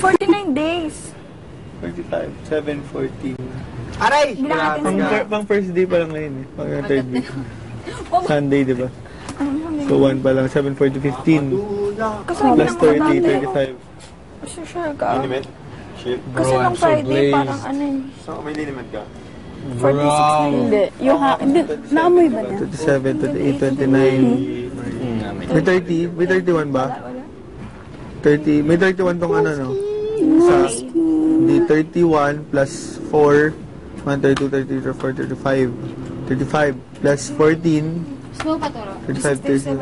49 days. 45, 7, 14. Aray! Pang first day pa lang ngayon eh. Pang third week. Sunday, di ba? So 1 pa lang, 7, 40, 15. Plus 30, 35. Sure ka. Liniment? Shit. Kasi nung Friday, parang ano eh. So, may liniment ka? 46 na yun. Hindi. Yung hindi. Naamoy ba na? 27, 28, 29. May 30? May 31 ba? 30. May 31 tong ano, no? Sa, di 31 plus 4, 1, 32, 33, 34, 35. 35 plus 14. Slow pa, Toro. 35, 30,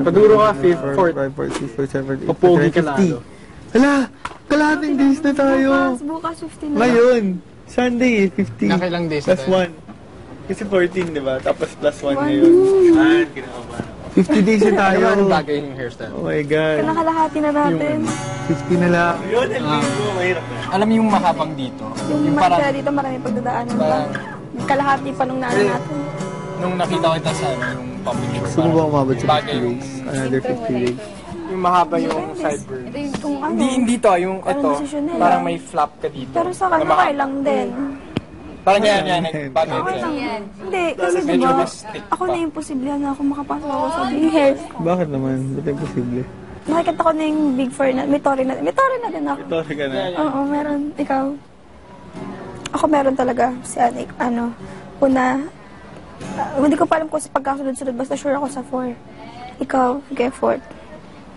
40. Paduro ka, 4, 5, 4, 6, 4, 7, 8, Papogi ka 50. Hala! Kalahating days na tayo! Bukas 15 na. Ngayon! Sunday, 50. Nakailang days na Plus tayo? 1. Kasi 14, di ba? Tapos plus 1 ngayon. 50 days na tayo. Ano bagay yung hairstyle? Oh my God. Nakalahati na natin. 50 na lang. Yun, mahirap na. Alam mo yung makapang dito? Yung parang, kaya dito marami pagdadaanan pa. Kalahati pa nung naano natin. nung nakita kita sa yung public show. Gusto mo ba umabot sa bagay 50 days? Another 50 days? Yung mahaba yung sideburn. Ito yung Kung ano. Hindi to, yung Parang ito, desisyon nila. parang may flap ka dito. Pero sa kanya okay lang din. Parang yan, bagay Okay lang. yan. Hindi, kasi Medyo diba, mas thick ako pa. na imposible na ako makapasok ako sa big hair. Bakit naman? Ba't imposible? Nakikita ko na yung big four na, may tori na din ako. Ito ka na. Oo, meron. Ikaw. Ako meron talaga. Si Anik, ano, una, hindi ko pa alam kung sa pagkasunod-sunod, basta sure ako sa 4. Ikaw, kaya 4th.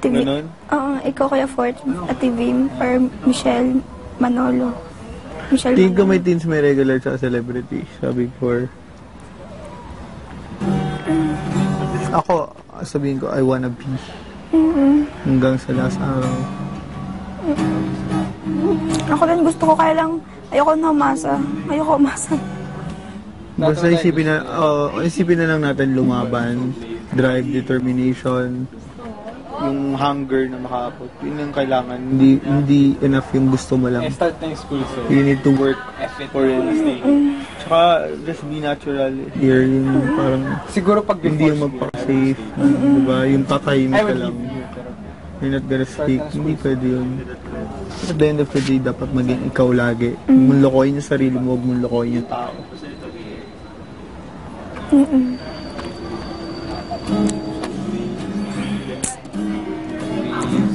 Ganon? Oo, ikaw kaya 4th. Ate Vim, or Michelle, Manolo. Michelle Tingin ko Manolo. may teens may regular sa celebrity. Sabi ko. Ako, sabihin ko, I wanna be. Hanggang sa last araw. Ako din gusto ko, kaya lang, ayoko na umasa. Ayoko umasa. Basta isipin na lang natin lumaban, drive, determination, yung hunger na makapot. Yun ang kailangan. Hindi enough yung gusto mo lang. start na yung school, so You need to work for it. Tsaka, just be natural. Here, yung parang, siguro pag hindi yung magpa-safe. Diba? Yung tatahimik ka lang. You're not gonna speak. Hindi pwede yun. At the end of the day, dapat maging ikaw lagi. Huwag mong lokohin yung sarili mo, huwag mong lokohin yung tao.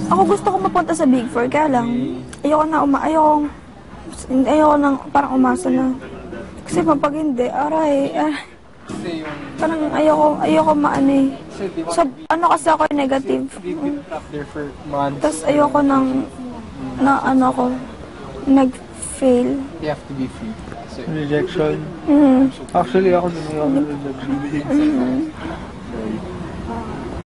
Ako gusto ko mapunta sa Big Four, kaya lang, ayoko nang parang umasa na. Kasi pag hindi, aray, kasi yung parang ayoko maano eh. So, ano kasi ako negative. they've been trapped there for months. Tapos ayoko nang, na ano ako, nag-fail. They have to be free. So, Rejection. Actually, ako din yung rejection.